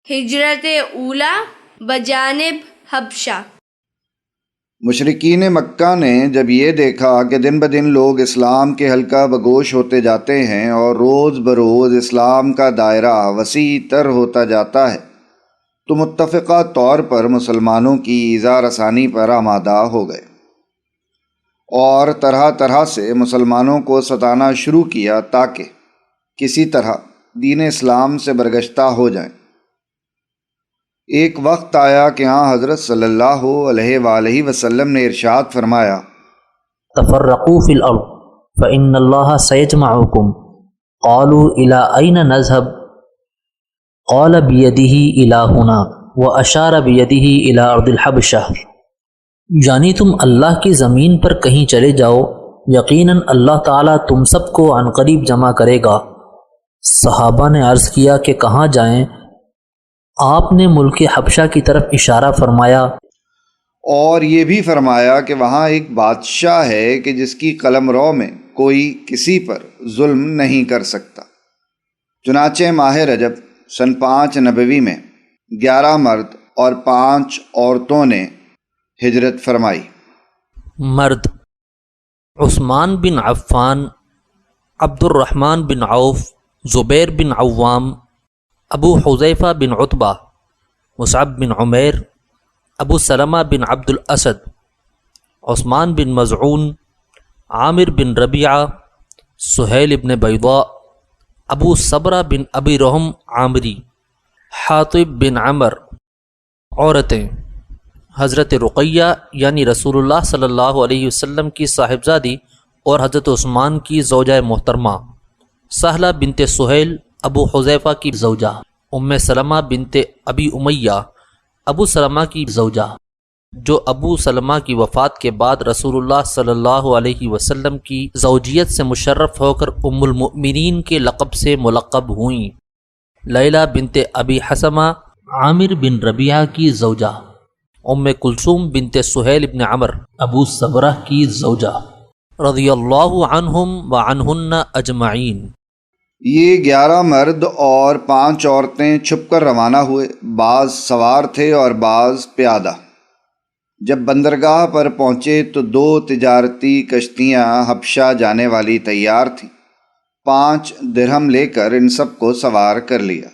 ہجرت اولا بجانب حبشہ۔ مشرکین مکہ نے جب یہ دیکھا کہ دن بدن لوگ اسلام کے حلقہ بگوش ہوتے جاتے ہیں اور روز بروز اسلام کا دائرہ وسیع تر ہوتا جاتا ہے، تو متفقہ طور پر مسلمانوں کی ایذا رسانی پر آمادہ ہو گئے اور طرح طرح سے مسلمانوں کو ستانا شروع کیا تاکہ کسی طرح دین اسلام سے برگشتہ ہو جائیں۔ ایک وقت آیا کہ حضرت صلی اللہ علیہ وآلہ وسلم نے ارشاد فرمایا، تفرقوا فی الارض فإن اللہ سیجمعکم، قالوا الی این نذهب، قال بیدہ الی ہنا واشار بیدہ الی ارض الحبشہ، یعنی تم اللہ کی زمین پر کہیں چلے جاؤ، یقیناً اللہ تعالیٰ تم سب کو عنقریب جمع کرے گا۔ صحابہ نے عرض کیا کہ کہاں جائیں؟ آپ نے ملک حبشہ کی طرف اشارہ فرمایا اور یہ بھی فرمایا کہ وہاں ایک بادشاہ ہے کہ جس کی قلمرو میں کوئی کسی پر ظلم نہیں کر سکتا۔ چنانچہ ماہ رجب سن 5 نبوی میں 11 مرد اور 5 عورتوں نے ہجرت فرمائی۔ مرد: عثمان بن عفان، عبد الرحمن بن عوف، زبیر بن عوام، ابو حذیفہ بن عتبہ، مصعب بن عمیر، ابو سلمہ بن عبد الاسد، عثمان بن مزعون، عامر بن ربیعہ، سہیل بن بیضاء، ابو صبرہ بن ابی رحم عامری، حاطب بن عمر۔ عورتیں: حضرت رقیہ یعنی رسول اللہ صلی اللہ علیہ وسلم کی صاحبزادی اور حضرت عثمان کی زوجہ محترمہ، سہلہ بنت سہیل ابو حذیفہ کی زوجہ، ام سلمہ بنت ابی امیہ ابو سلمہ کی زوجہ، جو ابو سلمہ کی وفات کے بعد رسول اللہ صلی اللہ علیہ وسلم کی زوجیت سے مشرف ہو کر ام المؤمنین کے لقب سے ملقب ہوئیں۔ لیلہ بنت ابی حسمہ عامر بن ربیعہ کی زوجہ، ام کلثوم بنت سہیل بن عمر ابو صبرہ کی زوجہ، رضی اللہ عنہم وعنہن اجمعین۔ یہ 11 مرد اور 5 عورتیں چھپ کر روانہ ہوئے، بعض سوار تھے اور بعض پیادہ۔ جب بندرگاہ پر پہنچے تو 2 تجارتی کشتیاں حبشہ جانے والی تیار تھیں۔ 5 درہم لے کر ان سب کو سوار کر لیا۔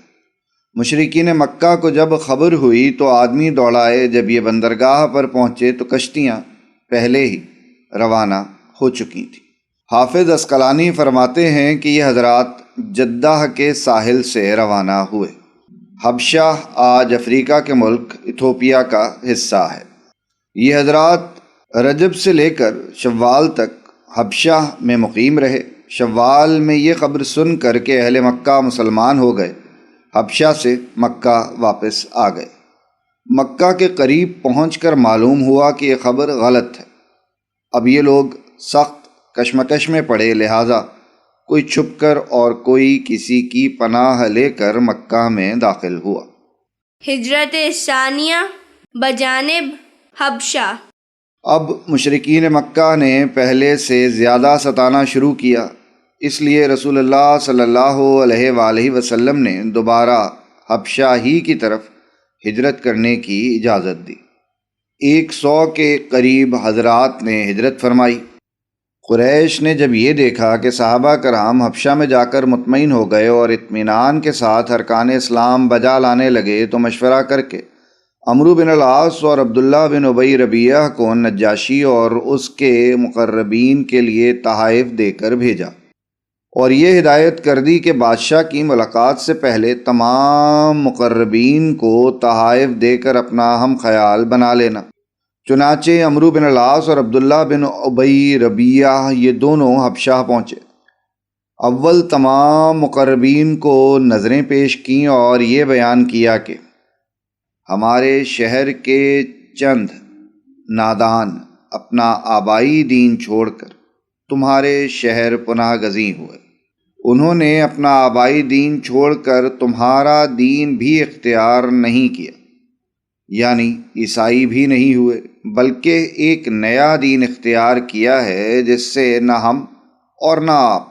مشرکین مکہ کو جب خبر ہوئی تو آدمی دوڑائے، جب یہ بندرگاہ پر پہنچے تو کشتیاں پہلے ہی روانہ ہو چکی تھیں۔ حافظ عسقلانی فرماتے ہیں کہ یہ حضرات جدہ کے ساحل سے روانہ ہوئے۔ حبشہ آج افریقہ کے ملک ایتھوپیا کا حصہ ہے۔ یہ حضرات رجب سے لے کر شوال تک حبشہ میں مقیم رہے۔ شوال میں یہ خبر سن کر کہ اہل مکہ مسلمان ہو گئے، حبشہ سے مکہ واپس آ گئے۔ مکہ کے قریب پہنچ کر معلوم ہوا کہ یہ خبر غلط ہے۔ اب یہ لوگ سخت کشمکش میں پڑے، لہٰذا کوئی چھپ کر اور کوئی کسی کی پناہ لے کر مکہ میں داخل ہوا۔ ہجرت ثانیہ بجانب حبشہ۔ اب مشرکین مکہ نے پہلے سے زیادہ ستانا شروع کیا، اس لیے رسول اللہ صلی اللہ علیہ وآلہ وسلم نے دوبارہ حبشہ ہی کی طرف ہجرت کرنے کی اجازت دی۔ 100 کے قریب حضرات نے ہجرت فرمائی۔ قریش نے جب یہ دیکھا کہ صحابہ کرام حبشہ میں جا کر مطمئن ہو گئے اور اطمینان کے ساتھ ارکان اسلام بجا لانے لگے، تو مشورہ کر کے عمرو بن العاص اور عبداللہ بن ابی ربیعہ کو نجاشی اور اس کے مقربین کے لیے تحائف دے کر بھیجا، اور یہ ہدایت کر دی کہ بادشاہ کی ملاقات سے پہلے تمام مقربین کو تحائف دے کر اپنا ہم خیال بنا لینا۔ چنانچہ عمرو بن العاص اور عبداللہ بن ابی ربیعہ یہ دونوں حبشہ پہنچے۔ اول تمام مقربین کو نظریں پیش کیں اور یہ بیان کیا کہ ہمارے شہر کے چند نادان اپنا آبائی دین چھوڑ کر تمہارے شہر پناہ گزین ہوئے۔ انہوں نے اپنا آبائی دین چھوڑ کر تمہارا دین بھی اختیار نہیں کیا، یعنی عیسائی بھی نہیں ہوئے، بلکہ ایک نیا دین اختیار کیا ہے جس سے نہ ہم اور نہ آپ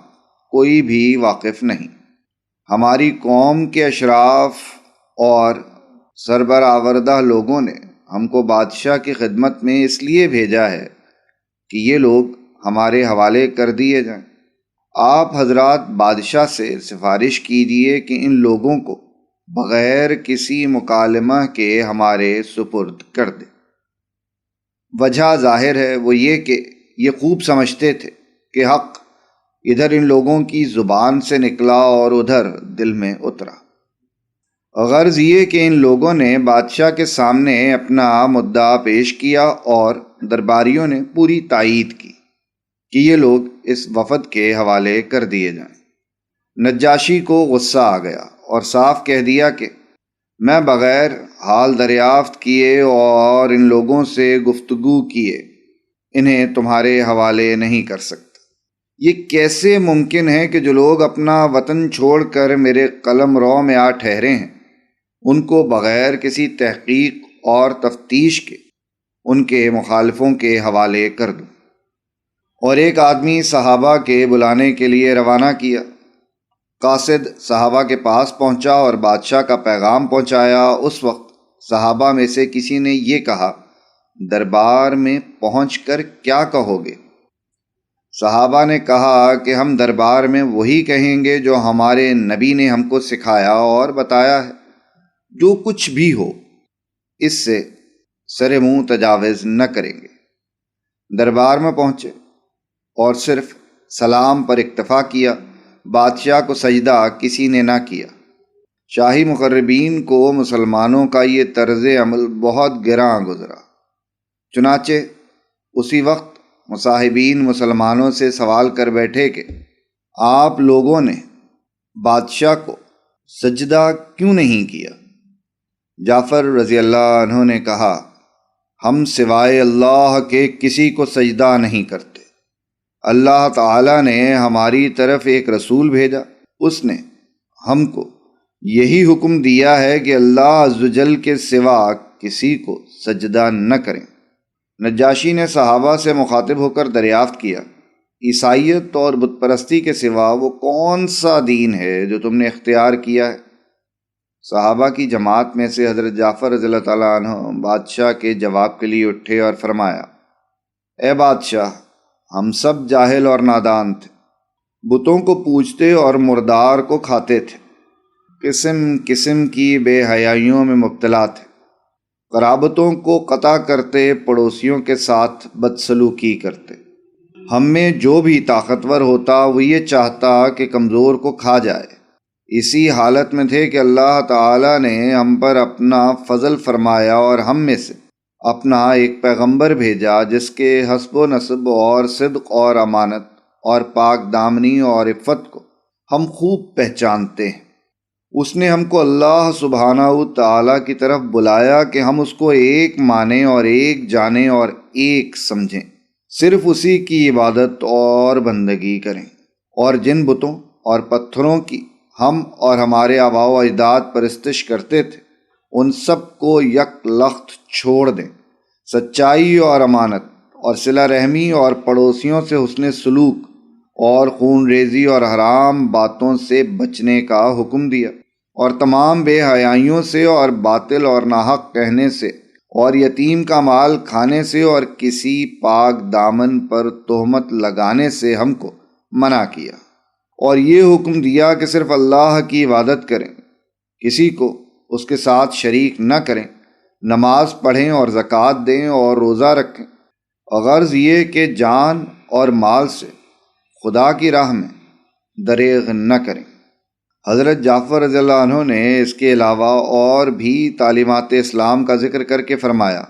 کوئی بھی واقف نہیں۔ ہماری قوم کے اشراف اور سربرآوردہ لوگوں نے ہم کو بادشاہ کی خدمت میں اس لیے بھیجا ہے کہ یہ لوگ ہمارے حوالے کر دیے جائیں۔ آپ حضرات بادشاہ سے سفارش کیجیے کہ ان لوگوں کو بغیر کسی مکالمہ کے ہمارے سپرد کر دے۔ وجہ ظاہر ہے وہ یہ کہ یہ خوب سمجھتے تھے کہ حق ادھر ان لوگوں کی زبان سے نکلا اور ادھر دل میں اترا۔ غرض یہ کہ ان لوگوں نے بادشاہ کے سامنے اپنا مدعا پیش کیا اور درباریوں نے پوری تائید کی کہ یہ لوگ اس وفد کے حوالے کر دیے جائیں۔ نجاشی کو غصہ آ گیا اور صاف کہہ دیا کہ میں بغیر حال دریافت کیے اور ان لوگوں سے گفتگو کیے انہیں تمہارے حوالے نہیں کر سکتا۔ یہ کیسے ممکن ہے کہ جو لوگ اپنا وطن چھوڑ کر میرے قلم رو میں آ ٹھہرے ہیں ان کو بغیر کسی تحقیق اور تفتیش کے ان کے مخالفوں کے حوالے کر دوں۔ اور ایک آدمی صحابہ کے بلانے کے لیے روانہ کیا۔ قاصد صحابہ کے پاس پہنچا اور بادشاہ کا پیغام پہنچایا۔ اس وقت صحابہ میں سے کسی نے یہ کہا، دربار میں پہنچ کر کیا کہو گے؟ صحابہ نے کہا کہ ہم دربار میں وہی کہیں گے جو ہمارے نبی نے ہم کو سکھایا اور بتایا ہے، جو کچھ بھی ہو اس سے سر منہ تجاوز نہ کریں گے۔ دربار میں پہنچے اور صرف سلام پر اکتفا کیا۔ بادشاہ کو سجدہ کسی نے نہ کیا۔ شاہی مقربین کو مسلمانوں کا یہ طرز عمل بہت گراں گزرا۔ چنانچہ اسی وقت مصاحبین مسلمانوں سے سوال کر بیٹھے کہ آپ لوگوں نے بادشاہ کو سجدہ کیوں نہیں کیا؟ جعفر رضی اللہ عنہ نے کہا، ہم سوائے اللہ کے کسی کو سجدہ نہیں کرتے۔ اللہ تعالیٰ نے ہماری طرف ایک رسول بھیجا، اس نے ہم کو یہی حکم دیا ہے کہ اللہ عز و جل کے سوا کسی کو سجدہ نہ کریں۔ نجاشی نے صحابہ سے مخاطب ہو کر دریافت کیا، عیسائیت اور بت پرستی کے سوا وہ کون سا دین ہے جو تم نے اختیار کیا ہے؟ صحابہ کی جماعت میں سے حضرت جعفر رضی اللہ تعالیٰ عنہ بادشاہ کے جواب کے لیے اٹھے اور فرمایا، اے بادشاہ، ہم سب جاہل اور نادان تھے، بتوں کو پوجتے اور مردار کو کھاتے تھے، قسم قسم کی بے حیائیوں میں مبتلا تھے، قرابتوں کو قطع کرتے، پڑوسیوں کے ساتھ بدسلوکی کرتے۔ ہم میں جو بھی طاقتور ہوتا وہ یہ چاہتا کہ کمزور کو کھا جائے۔ اسی حالت میں تھے کہ اللہ تعالیٰ نے ہم پر اپنا فضل فرمایا اور ہم میں سے اپنا ایک پیغمبر بھیجا جس کے حسب و نسب اور صدق اور امانت اور پاک دامنی اور عفت کو ہم خوب پہچانتے ہیں۔ اس نے ہم کو اللہ سبحانہ و تعالیٰ کی طرف بلایا کہ ہم اس کو ایک مانیں اور ایک جانیں اور ایک سمجھیں، صرف اسی کی عبادت اور بندگی کریں، اور جن بتوں اور پتھروں کی ہم اور ہمارے آباء و اجداد پرستش کرتے تھے ان سب کو یک لخت چھوڑ دیں۔ سچائی اور امانت اور صلہ رحمی اور پڑوسیوں سے حسن سلوک اور خون ریزی اور حرام باتوں سے بچنے کا حکم دیا، اور تمام بے حیائیوں سے اور باطل اور ناحق کہنے سے اور یتیم کا مال کھانے سے اور کسی پاک دامن پر تہمت لگانے سے ہم کو منع کیا، اور یہ حکم دیا کہ صرف اللہ کی عبادت کریں، کسی کو اس کے ساتھ شریک نہ کریں، نماز پڑھیں اور زکوٰۃ دیں اور روزہ رکھیں، غرض یہ کہ جان اور مال سے خدا کی راہ میں دریغ نہ کریں۔ حضرت جعفر رضی اللہ عنہ نے اس کے علاوہ اور بھی تعلیمات اسلام کا ذکر کر کے فرمایا،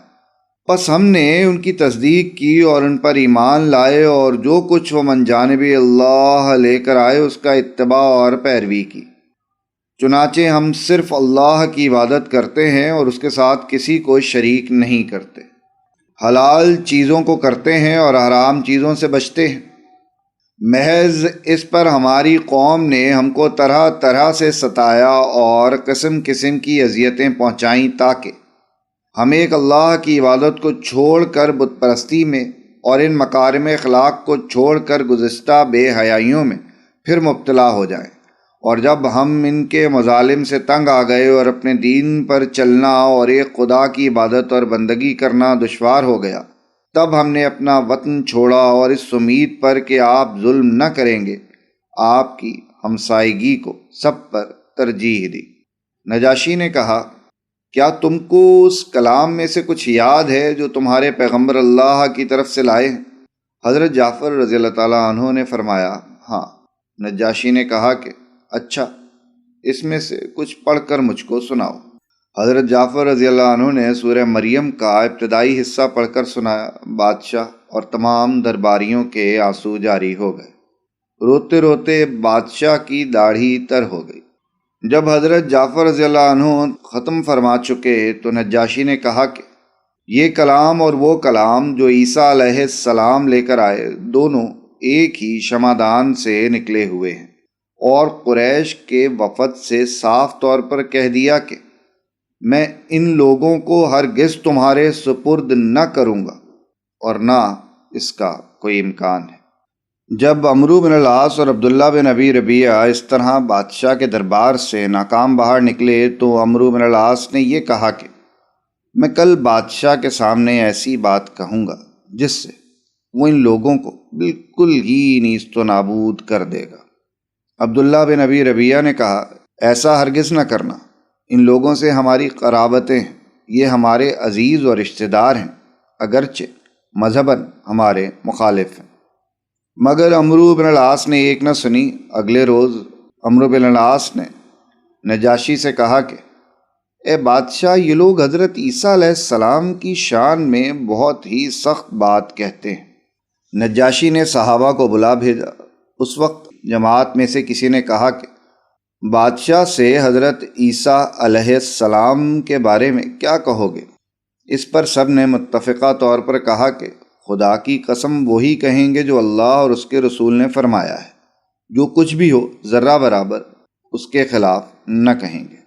پس ہم نے ان کی تصدیق کی اور ان پر ایمان لائے، اور جو کچھ وہ من جانب اللہ لے کر آئے اس کا اتباع اور پیروی کی۔ چنانچہ ہم صرف اللہ کی عبادت کرتے ہیں اور اس کے ساتھ کسی کو شریک نہیں کرتے، حلال چیزوں کو کرتے ہیں اور حرام چیزوں سے بچتے ہیں۔ محض اس پر ہماری قوم نے ہم کو طرح طرح سے ستایا اور قسم قسم کی اذیتیں پہنچائیں، تاکہ ہم ایک اللہ کی عبادت کو چھوڑ کر بت پرستی میں اور ان مکارم اخلاق کو چھوڑ کر گزشتہ بے حیائیوں میں پھر مبتلا ہو جائیں، اور جب ہم ان کے مظالم سے تنگ آ گئے اور اپنے دین پر چلنا اور ایک خدا کی عبادت اور بندگی کرنا دشوار ہو گیا، تب ہم نے اپنا وطن چھوڑا اور اس امید پر کہ آپ ظلم نہ کریں گے، آپ کی ہمسائیگی کو سب پر ترجیح دی۔ نجاشی نے کہا، کیا تم کو اس کلام میں سے کچھ یاد ہے جو تمہارے پیغمبر اللہ کی طرف سے لائے ہیں؟ حضرت جعفر رضی اللہ تعالیٰ عنہ نے فرمایا، ہاں۔ نجاشی نے کہا کہ اچھا، اس میں سے کچھ پڑھ کر مجھ کو سناؤ۔ حضرت جعفر رضی اللہ عنہ نے سورہ مریم کا ابتدائی حصہ پڑھ کر سنایا۔ بادشاہ اور تمام درباریوں کے آنسو جاری ہو گئے۔ روتے روتے بادشاہ کی داڑھی تر ہو گئی۔ جب حضرت جعفر رضی اللہ عنہ ختم فرما چکے تو نجاشی نے کہا کہ یہ کلام اور وہ کلام جو عیسیٰ علیہ السلام لے کر آئے، دونوں ایک ہی شمعدان سے نکلے ہوئے ہیں، اور قریش کے وفد سے صاف طور پر کہہ دیا کہ میں ان لوگوں کو ہرگز تمہارے سپرد نہ کروں گا، اور نہ اس کا کوئی امکان ہے۔ جب عمرو بن العاص اور عبداللہ بن ابی ربیعہ اس طرح بادشاہ کے دربار سے ناکام باہر نکلے تو عمرو بن العاص نے یہ کہا کہ میں کل بادشاہ کے سامنے ایسی بات کہوں گا جس سے وہ ان لوگوں کو بالکل ہی نیست و نابود کر دے گا۔ عبداللہ بن ابی ربیعہ نے کہا، ایسا ہرگز نہ کرنا، ان لوگوں سے ہماری قرابتیں ہیں، یہ ہمارے عزیز اور رشتہ دار ہیں، اگرچہ مذہباً ہمارے مخالف ہیں۔ مگر عمرو بن العاص نے ایک نہ سنی۔ اگلے روز عمرو بن العاص نے نجاشی سے کہا کہ اے بادشاہ، یہ لوگ حضرت عیسیٰ علیہ السلام کی شان میں بہت ہی سخت بات کہتے ہیں۔ نجاشی نے صحابہ کو بلا بھیجا۔ اس وقت جماعت میں سے کسی نے کہا کہ بادشاہ سے حضرت عیسیٰ علیہ السلام کے بارے میں کیا کہو گے؟ اس پر سب نے متفقہ طور پر کہا کہ خدا کی قسم وہی کہیں گے جو اللہ اور اس کے رسول نے فرمایا ہے، جو کچھ بھی ہو ذرہ برابر اس کے خلاف نہ کہیں گے۔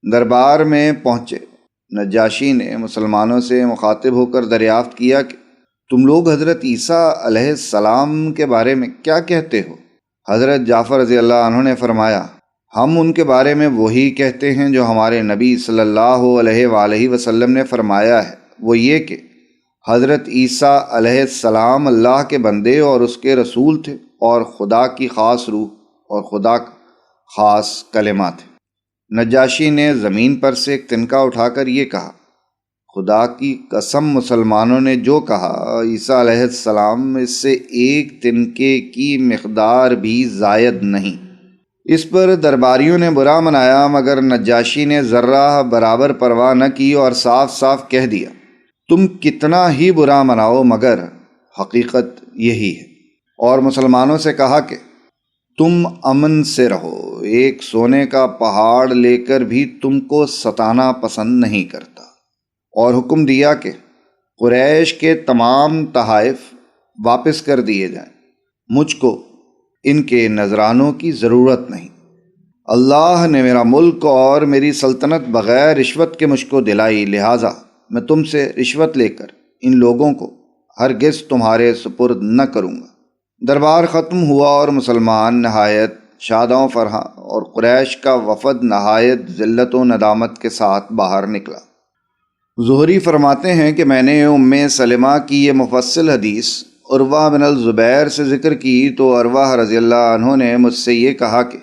دربار میں پہنچے نجاشی نے مسلمانوں سے مخاطب ہو کر دریافت کیا کہ تم لوگ حضرت عیسیٰ علیہ السلام کے بارے میں کیا کہتے ہو؟ حضرت جعفر رضی اللہ عنہ نے فرمایا، ہم ان کے بارے میں وہی کہتے ہیں جو ہمارے نبی صلی اللہ علیہ وآلہ وسلم نے فرمایا ہے، وہ یہ کہ حضرت عیسیٰ علیہ السلام اللہ کے بندے اور اس کے رسول تھے، اور خدا کی خاص روح اور خدا کا خاص کلمہ تھے۔ نجاشی نے زمین پر سے ایک تنکا اٹھا کر یہ کہا، خدا کی قسم مسلمانوں نے جو کہا، عیسیٰ علیہ السلام اس سے ایک تنکے کی مقدار بھی زائد نہیں۔ اس پر درباریوں نے برا منایا، مگر نجاشی نے ذرہ برابر پرواہ نہ کی اور صاف صاف کہہ دیا، تم کتنا ہی برا مناؤ مگر حقیقت یہی ہے، اور مسلمانوں سے کہا کہ تم امن سے رہو، ایک سونے کا پہاڑ لے کر بھی تم کو ستانا پسند نہیں کرتا، اور حکم دیا کہ قریش کے تمام تحائف واپس کر دیے جائیں، مجھ کو ان کے نذرانوں کی ضرورت نہیں۔ اللہ نے میرا ملک اور میری سلطنت بغیر رشوت کے مجھ کو دلائی، لہٰذا میں تم سے رشوت لے کر ان لوگوں کو ہرگز تمہارے سپرد نہ کروں گا۔ دربار ختم ہوا اور مسلمان نہایت شاداں و فرحاں، اور قریش کا وفد نہایت ذلت و ندامت کے ساتھ باہر نکلا۔ زہری فرماتے ہیں کہ میں نے ام سلمہ کی یہ مفصل حدیث عروہ بن الزبیر سے ذکر کی تو عروہ رضی اللہ عنہ نے مجھ سے یہ کہا کہ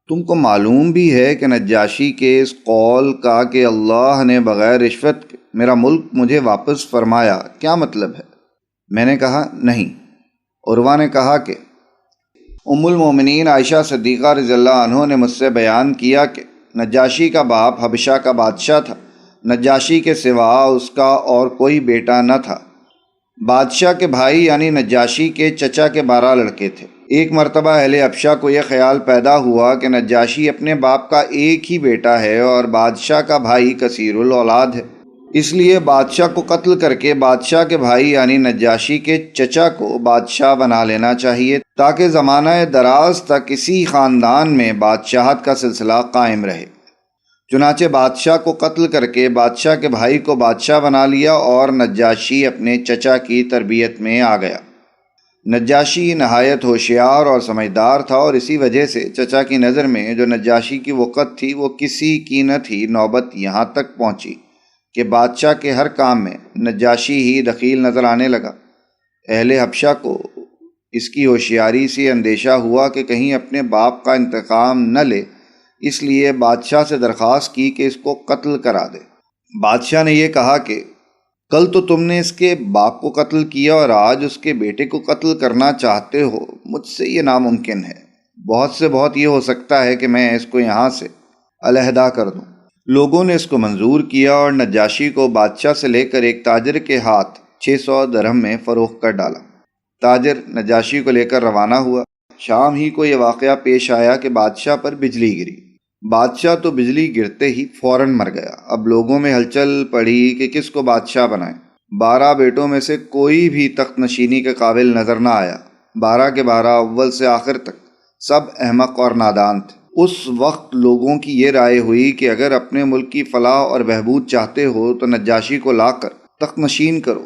تم کو معلوم بھی ہے کہ نجاشی کے اس قول کا کہ اللہ نے بغیر رشوت کے میرا ملک مجھے واپس فرمایا کیا مطلب ہے؟ میں نے کہا نہیں۔ عروہ نے کہا کہ ام المومنین عائشہ صدیقہ رضی اللہ عنہ نے مجھ سے بیان کیا کہ نجاشی کا باپ حبشہ کا بادشاہ تھا، نجاشی کے سوا اس کا اور کوئی بیٹا نہ تھا۔ بادشاہ کے بھائی یعنی نجاشی کے چچا کے 12 لڑکے تھے۔ ایک مرتبہ اہل حبشہ کو یہ خیال پیدا ہوا کہ نجاشی اپنے باپ کا ایک ہی بیٹا ہے اور بادشاہ کا بھائی کثیر الاولاد ہے، اس لیے بادشاہ کو قتل کر کے بادشاہ کے بھائی یعنی نجاشی کے چچا کو بادشاہ بنا لینا چاہیے، تاکہ زمانہ دراز تک اسی خاندان میں بادشاہت کا سلسلہ قائم رہے۔ چنانچہ بادشاہ کو قتل کر کے بادشاہ کے بھائی کو بادشاہ بنا لیا اور نجاشی اپنے چچا کی تربیت میں آ گیا۔ نجاشی نہایت ہوشیار اور سمجھدار تھا، اور اسی وجہ سے چچا کی نظر میں جو نجاشی کی وقت تھی وہ کسی کی نہ تھی، نوبت یہاں تک پہنچی کہ بادشاہ کے ہر کام میں نجاشی ہی دخیل نظر آنے لگا۔ اہل حبشہ کو اس کی ہوشیاری سے اندیشہ ہوا کہ کہیں اپنے باپ کا انتقام نہ لے، اس لیے بادشاہ سے درخواست کی کہ اس کو قتل کرا دے۔ بادشاہ نے یہ کہا کہ کل تو تم نے اس کے باپ کو قتل کیا اور آج اس کے بیٹے کو قتل کرنا چاہتے ہو، مجھ سے یہ ناممکن ہے۔ بہت سے بہت یہ ہو سکتا ہے کہ میں اس کو یہاں سے علیحدہ کر دوں۔ لوگوں نے اس کو منظور کیا اور نجاشی کو بادشاہ سے لے کر ایک تاجر کے ہاتھ 600 درہم میں فروخت کر ڈالا۔ تاجر نجاشی کو لے کر روانہ ہوا۔ شام ہی کو یہ واقعہ پیش آیا کہ بادشاہ پر بجلی گری۔ بادشاہ تو بجلی گرتے ہی فوراً مر گیا۔ اب لوگوں میں ہلچل پڑی کہ کس کو بادشاہ بنائیں۔ 12 بیٹوں میں سے کوئی بھی تخت نشینی کے قابل نظر نہ آیا۔ 12 کے 12 اول سے آخر تک سب احمق اور نادان تھے۔ اس وقت لوگوں کی یہ رائے ہوئی کہ اگر اپنے ملک کی فلاح اور بہبود چاہتے ہو تو نجاشی کو لا کر تخت نشین کرو۔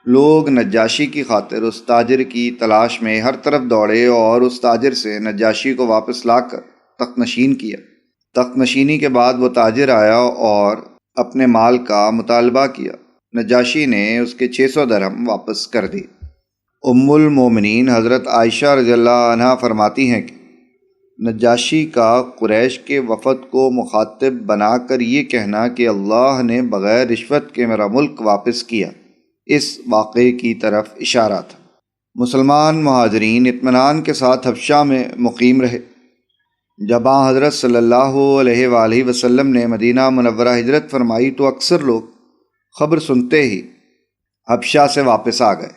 لوگ نجاشی کی خاطر اس تاجر کی تلاش میں ہر طرف دوڑے اور اس تاجر سے نجاشی کو واپس لا کر تخت نشین کیا۔ تخت نشینی کے بعد وہ تاجر آیا اور اپنے مال کا مطالبہ کیا۔ نجاشی نے اس کے 600 درہم واپس کر دی۔ ام المومنین حضرت عائشہ رضی اللہ عنہا فرماتی ہیں کہ نجاشی کا قریش کے وفد کو مخاطب بنا کر یہ کہنا کہ اللہ نے بغیر رشوت کے میرا ملک واپس کیا، اس واقعے کی طرف اشارہ تھا۔ مسلمان مہاجرین اطمینان کے ساتھ حبشہ میں مقیم رہے۔ جب حضرت صلی اللہ علیہ وآلہ وسلم نے مدینہ منورہ ہجرت فرمائی تو اکثر لوگ خبر سنتے ہی حبشہ سے واپس آ گئے۔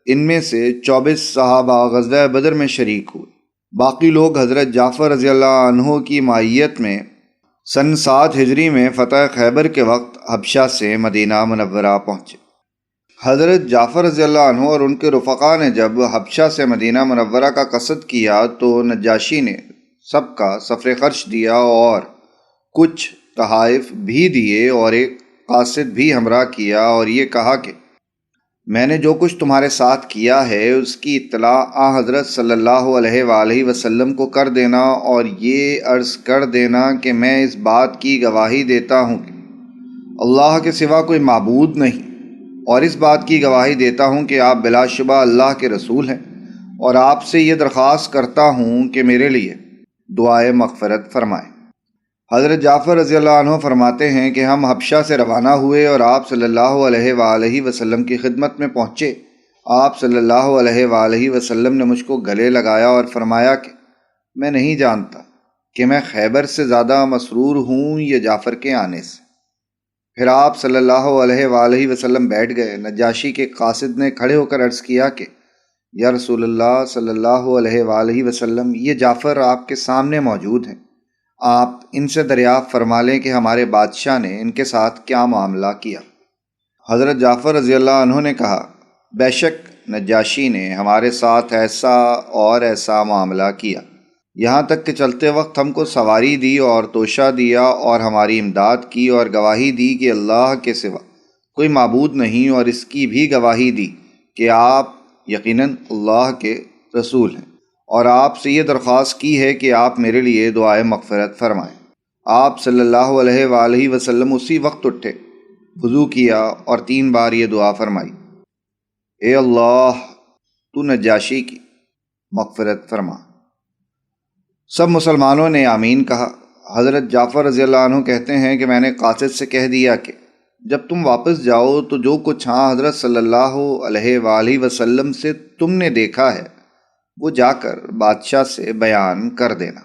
ان میں سے 24 صحابہ غزوہ بدر میں شریک ہوئے۔ باقی لوگ حضرت جعفر رضی اللہ عنہ کی معیت میں سن 7 ہجری میں فتح خیبر کے وقت حبشہ سے مدینہ منورہ پہنچے۔ حضرت جعفر رضی اللہ عنہ اور ان کے رفقا نے جب حبشہ سے مدینہ منورہ کا قصد کیا تو نجاشی نے سب کا سفر خرچ دیا اور کچھ تحائف بھی دیے اور ایک قاصد بھی ہمراہ کیا اور یہ کہا کہ میں نے جو کچھ تمہارے ساتھ کیا ہے اس کی اطلاع حضرت صلی اللہ علیہ وآلہ وسلم کو کر دینا اور یہ عرض کر دینا کہ میں اس بات کی گواہی دیتا ہوں کہ اللہ کے سوا کوئی معبود نہیں، اور اس بات کی گواہی دیتا ہوں کہ آپ بلا شبہ اللہ کے رسول ہیں، اور آپ سے یہ درخواست کرتا ہوں کہ میرے لیے دعائے مغفرت فرمائیں۔ حضرت جعفر رضی اللہ عنہ فرماتے ہیں کہ ہم حبشہ سے روانہ ہوئے اور آپ صلی اللہ علیہ وآلہ وسلم کی خدمت میں پہنچے۔ آپ صلی اللہ علیہ وآلہ وسلم نے مجھ کو گلے لگایا اور فرمایا کہ میں نہیں جانتا کہ میں خیبر سے زیادہ مسرور ہوں یا جعفر کے آنے سے۔ پھر آپ صلی اللہ علیہ وآلہ وسلم بیٹھ گئے۔ نجاشی کے قاصد نے کھڑے ہو کر عرض کیا کہ یا رسول اللہ صلی اللہ علیہ وآلہ وسلم، یہ جعفر آپ کے سامنے موجود ہیں، آپ ان سے دریافت فرما لیں کہ ہمارے بادشاہ نے ان کے ساتھ کیا معاملہ کیا۔ حضرت جعفر رضی اللہ عنہ نے کہا بے شک نجاشی نے ہمارے ساتھ ایسا اور ایسا معاملہ کیا، یہاں تک کہ چلتے وقت ہم کو سواری دی اور توشہ دیا اور ہماری امداد کی اور گواہی دی کہ اللہ کے سوا کوئی معبود نہیں، اور اس کی بھی گواہی دی کہ آپ یقیناً اللہ کے رسول ہیں، اور آپ سے یہ درخواست کی ہے کہ آپ میرے لیے دعائے مغفرت فرمائیں۔ آپ صلی اللہ علیہ وآلہ وسلم اسی وقت اٹھے، وضو کیا اور 3 بار یہ دعا فرمائی، اے اللہ تو نجاشی کی مغفرت فرما۔ سب مسلمانوں نے آمین کہا۔ حضرت جعفر رضی اللہ عنہ کہتے ہیں کہ میں نے قاصد سے کہہ دیا کہ جب تم واپس جاؤ تو جو کچھ حضرت صلی اللہ علیہ وآلہ وسلم سے تم نے دیکھا ہے وہ جا کر بادشاہ سے بیان کر دینا۔